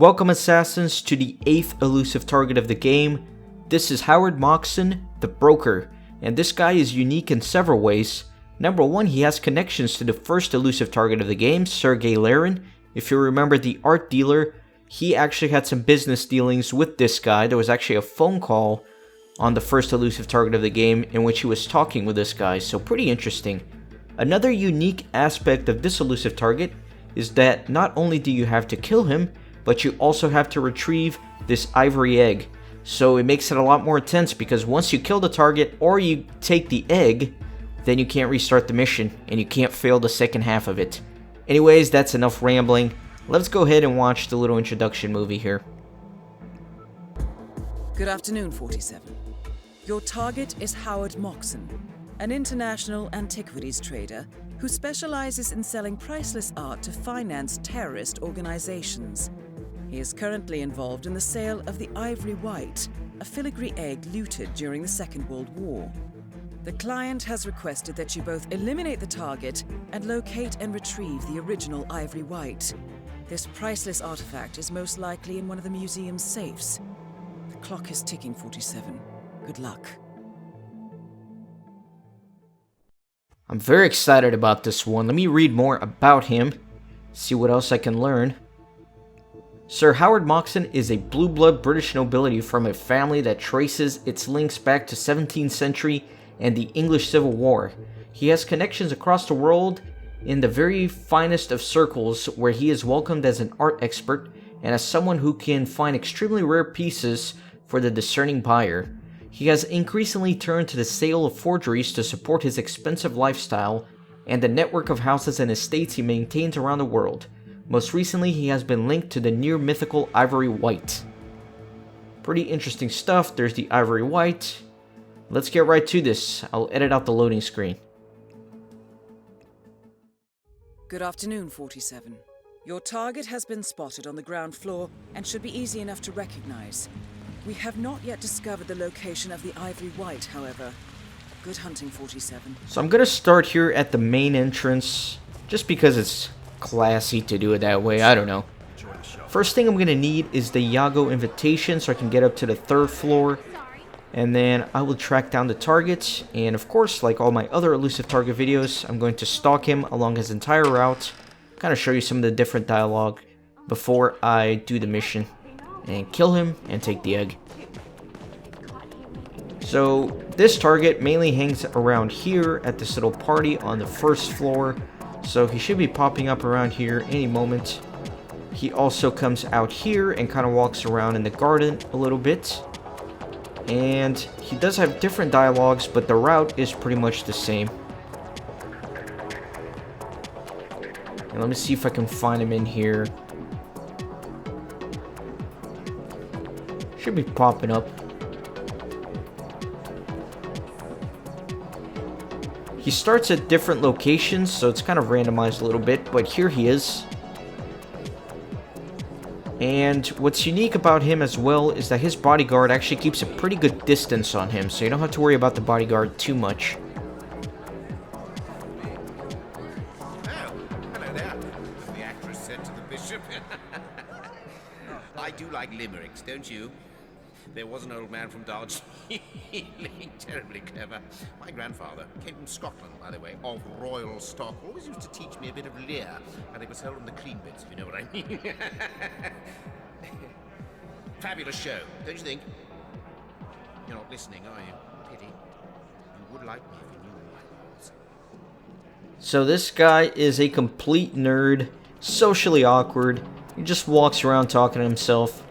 Welcome assassins to the 8th elusive target of the game. This is Howard Moxon, the broker, and this guy is unique in several ways. Number one, he has connections to the first elusive target of the game, Sergey Larin. If you remember the art dealer, he actually had some business dealings with this guy. There was actually a phone call on the first elusive target of the game in which he was talking with this guy, so pretty interesting. Another unique aspect of this elusive target is that not only do you have to kill him, but you also have to retrieve this ivory egg. So it makes it a lot more intense because once you kill the target or you take the egg, then you can't restart the mission and you can't fail the second half of it. Anyways, that's enough rambling. Let's go ahead and watch the little introduction movie here. Good afternoon, 47. Your target is Howard Moxon, an international antiquities trader who specializes in selling priceless art to finance terrorist organizations. He is currently involved in the sale of the ivory white, a filigree egg looted during the Second World War. The client has requested that you both eliminate the target and locate and retrieve the original ivory white. This priceless artifact is most likely in one of the museum's safes. The clock is ticking, 47. Good luck. I'm very excited about this one. Let me read more about him, see what else I can learn. Sir Howard Moxon is a blue-blood British nobility from a family that traces its links back to 17th century and the English Civil War. He has connections across the world in the very finest of circles where he is welcomed as an art expert and as someone who can find extremely rare pieces for the discerning buyer. He has increasingly turned to the sale of forgeries to support his expensive lifestyle and the network of houses and estates he maintains around the world. Most recently, he has been linked to the near-mythical ivory white. Pretty interesting stuff. There's the ivory white. Let's get right to this. I'll edit out the loading screen. Good afternoon, 47. Your target has been spotted on the ground floor and should be easy enough to recognize. We have not yet discovered the location of the ivory white, however. Good hunting, 47. So I'm going to start here at the main entrance, just because it's classy to do it that way. I don't know. First thing I'm going to need is the Yago invitation so I can get up to the 3rd floor. And then I will track down the target. And of course, like all my other elusive target videos, I'm going to stalk him along his entire route. Kind of show you some of the different dialogue before I do the mission. And kill him and take the egg. So this target mainly hangs around here at this little party on the 1st floor. So he should be popping up around here any moment. He also comes out here and kind of walks around in the garden a little bit. And he does have different dialogues, but the route is pretty much the same. And let me see if I can find him in here. Should be popping up. He starts at different locations, so it's kind of randomized a little bit, but here he is. And what's unique about him as well is that his bodyguard actually keeps a pretty good distance on him, so you don't have to worry about the bodyguard too much. Oh, hello there, the actress said to the bishop. I do like limericks, don't you? There was an old man from Darjeeling, terribly clever. My grandfather came from Scotland, by the way, of royal stock. Always used to teach me a bit of Lear, and it was held on the clean bits, if you know what I mean. Fabulous show, don't you think? You're not listening, are you? Pity. You would like me if you knew who I was. So this guy is a complete nerd, socially awkward. He just walks around talking to himself.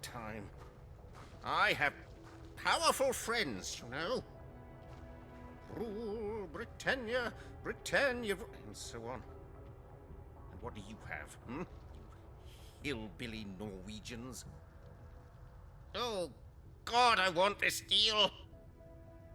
Time. I have powerful friends, you know. Rule, Britannia, Britannia, and so on. And what do you have, You hillbilly Norwegians? Oh, God, I want this deal.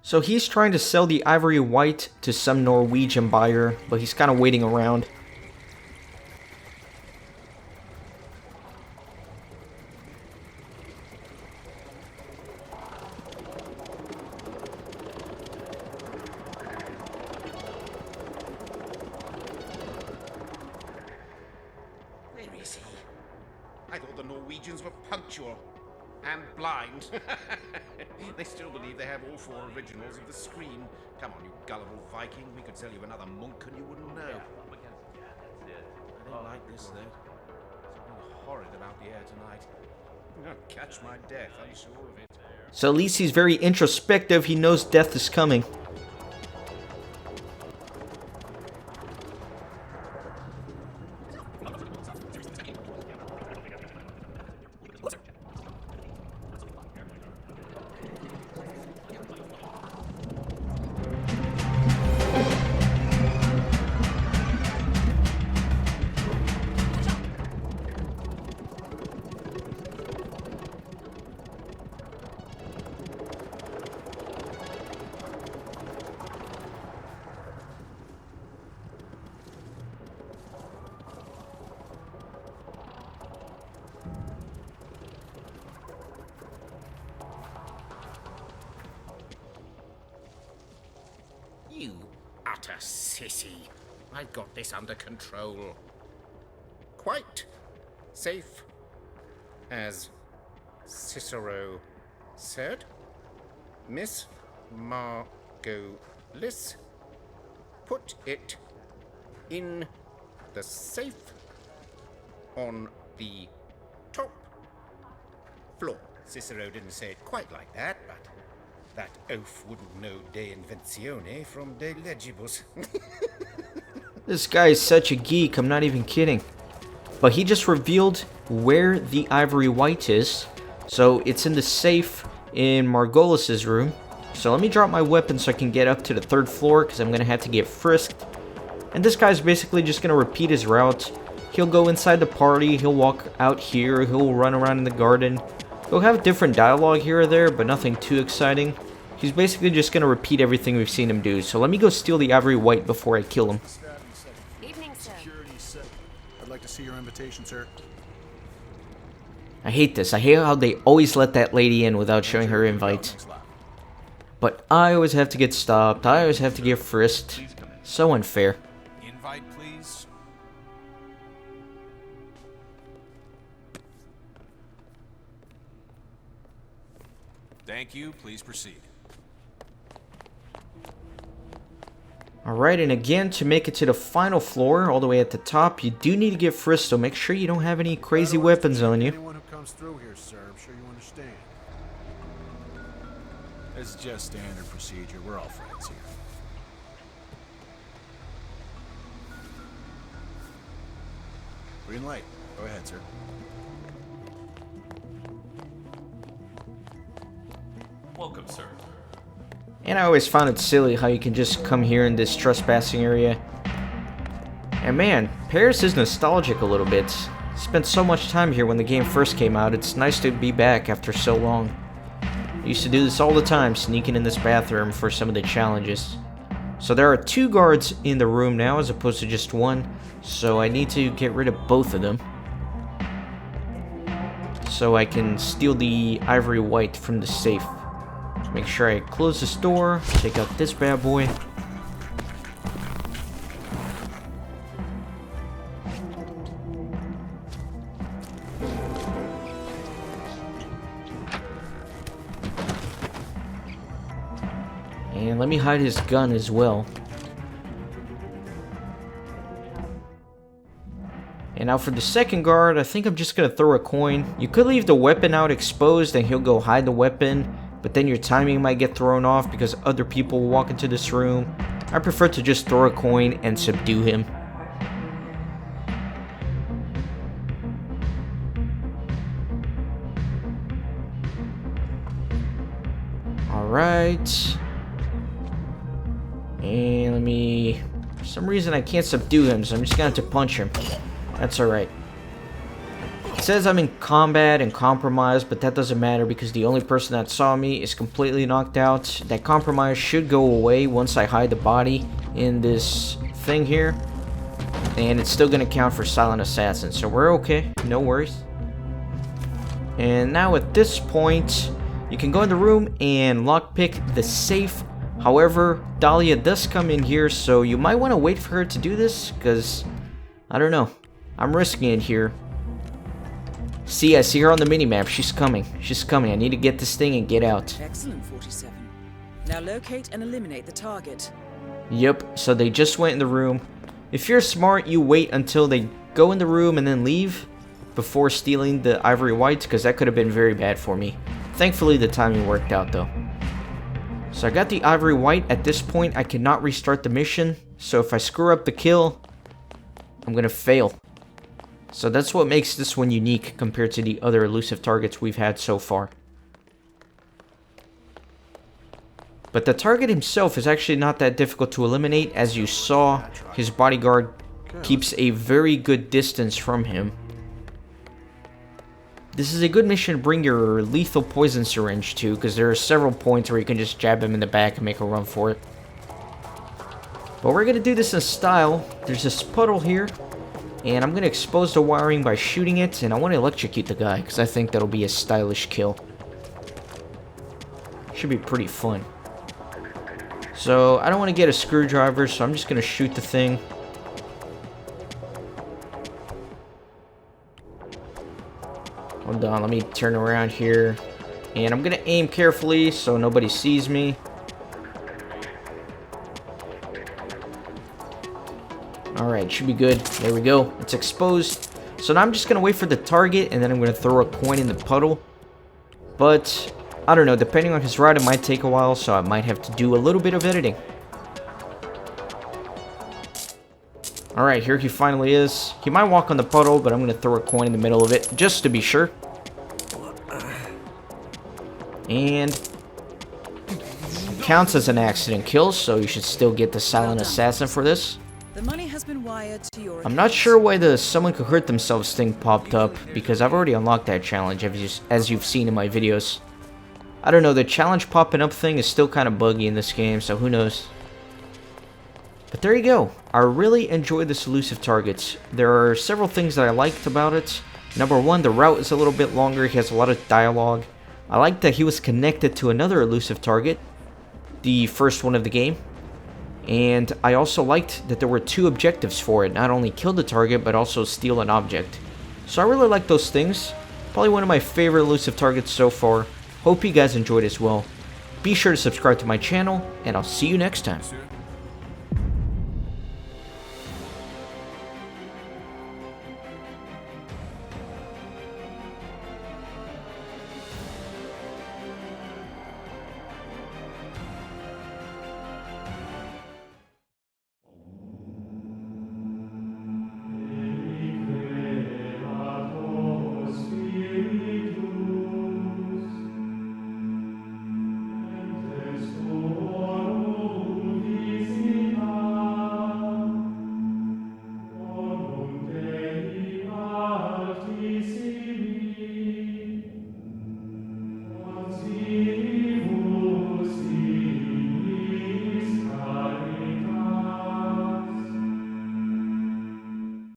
So he's trying to sell the ivory white to some Norwegian buyer, but he's kind of waiting around. Norwegians were punctual and blind. They still believe they have all 4 originals of the screen. Come on, you gullible Viking. We could sell you another monk and you wouldn't know. I don't like this, though. Something horrid about the air tonight. I'm gonna catch my death, I'm sure of it. So at least he's very introspective. He knows death is coming. You utter sissy. I've got this under control. Quite safe, as Cicero said. Miss Margolis, put it in the safe on the top floor. Cicero didn't say it quite like that, but that oaf wouldn't know de invenzione from de legibus. This guy is such a geek, I'm not even kidding. But he just revealed where the ivory white is. So it's in the safe in Margolis's room. So let me drop my weapon so I can get up to the 3rd floor, because I'm going to have to get frisked. And this guy's basically just going to repeat his route. He'll go inside the party, he'll walk out here, he'll run around in the garden. He'll have different dialogue here or there, but nothing too exciting. He's basically just going to repeat everything we've seen him do. So let me go steal the ivory white before I kill him. Evening, sir. Security set. I'd like to see your invitation, sir. I hate this. I hate how they always let that lady in without showing her invite. But I always have to get stopped. I always have to get frisked. So unfair. Invite, please. Thank you. Please proceed. Alright, and again, to make it to the final floor, all the way at the top, you do need to get frisked, so make sure you don't have any crazy weapons on you. Anyone who comes through here, sir, I'm sure you understand. It's just standard procedure. We're all friends here. Green light. Go ahead, sir. Welcome, sir. And I always found it silly how you can just come here in this trespassing area. And man, Paris is nostalgic a little bit. Spent so much time here when the game first came out. It's nice to be back after so long. I used to do this all the time, sneaking in this bathroom for some of the challenges. So there are 2 guards in the room now as opposed to just 1. So I need to get rid of both of them, so I can steal the ivory white from the safe. So make sure I close this door, take out this bad boy. And let me hide his gun as well. And now for the second guard, I think I'm just going to throw a coin. You could leave the weapon out exposed and he'll go hide the weapon, but then your timing might get thrown off because other people will walk into this room. I prefer to just throw a coin and subdue him. Alright. And let me... For some reason I can't subdue him, so I'm just going to have to punch him. That's alright. It says I'm in combat and compromised, but that doesn't matter because the only person that saw me is completely knocked out. That compromise should go away once I hide the body in this thing here. And it's still going to count for silent assassin, so we're okay. No worries. And now at this point, you can go in the room and lockpick the safe. However, Dahlia does come in here, so you might want to wait for her to do this, because, I don't know, I'm risking it here. See, I see her on the minimap. She's coming. She's coming. I need to get this thing and get out. Excellent, 47. Now locate and eliminate the target. Yep, so they just went in the room. If you're smart, you wait until they go in the room and then leave before stealing the ivory whites, because that could have been very bad for me. Thankfully, the timing worked out, though. So I got the ivory white. At this point, I cannot restart the mission. So if I screw up the kill, I'm going to fail. So that's what makes this one unique compared to the other elusive targets we've had so far. But the target himself is actually not that difficult to eliminate. As you saw, his bodyguard keeps a very good distance from him. This is a good mission to bring your lethal poison syringe to, because there are several points where you can just jab him in the back and make a run for it. But we're going to do this in style. There's this puddle here, and I'm going to expose the wiring by shooting it, and I want to electrocute the guy, because I think that'll be a stylish kill. Should be pretty fun. So, I don't want to get a screwdriver, so I'm just going to shoot the thing. Hold on, let me turn around here. And I'm going to aim carefully so nobody sees me. Alright, should be good. There we go. It's exposed. So now I'm just going to wait for the target, and then I'm going to throw a coin in the puddle. But, I don't know, depending on his route, it might take a while, so I might have to do a little bit of editing. Alright, here he finally is. He might walk on the puddle, but I'm going to throw a coin in the middle of it, just to be sure. And counts as an accident kill, so you should still get the silent assassin for this. The money has been wired to your I'm not sure why the someone could hurt themselves thing popped up, because I've already unlocked that challenge, as you've seen in my videos. I don't know, the challenge popping up thing is still kind of buggy in this game, so who knows. But there you go. I really enjoyed this elusive targets. There are several things that I liked about it. Number one, the route is a little bit longer. He has a lot of dialogue. I liked that he was connected to another elusive target, the first one of the game. And I also liked that there were two objectives for it. Not only kill the target, but also steal an object. So I really like those things. Probably one of my favorite elusive targets so far. Hope you guys enjoyed as well. Be sure to subscribe to my channel, and I'll see you next time.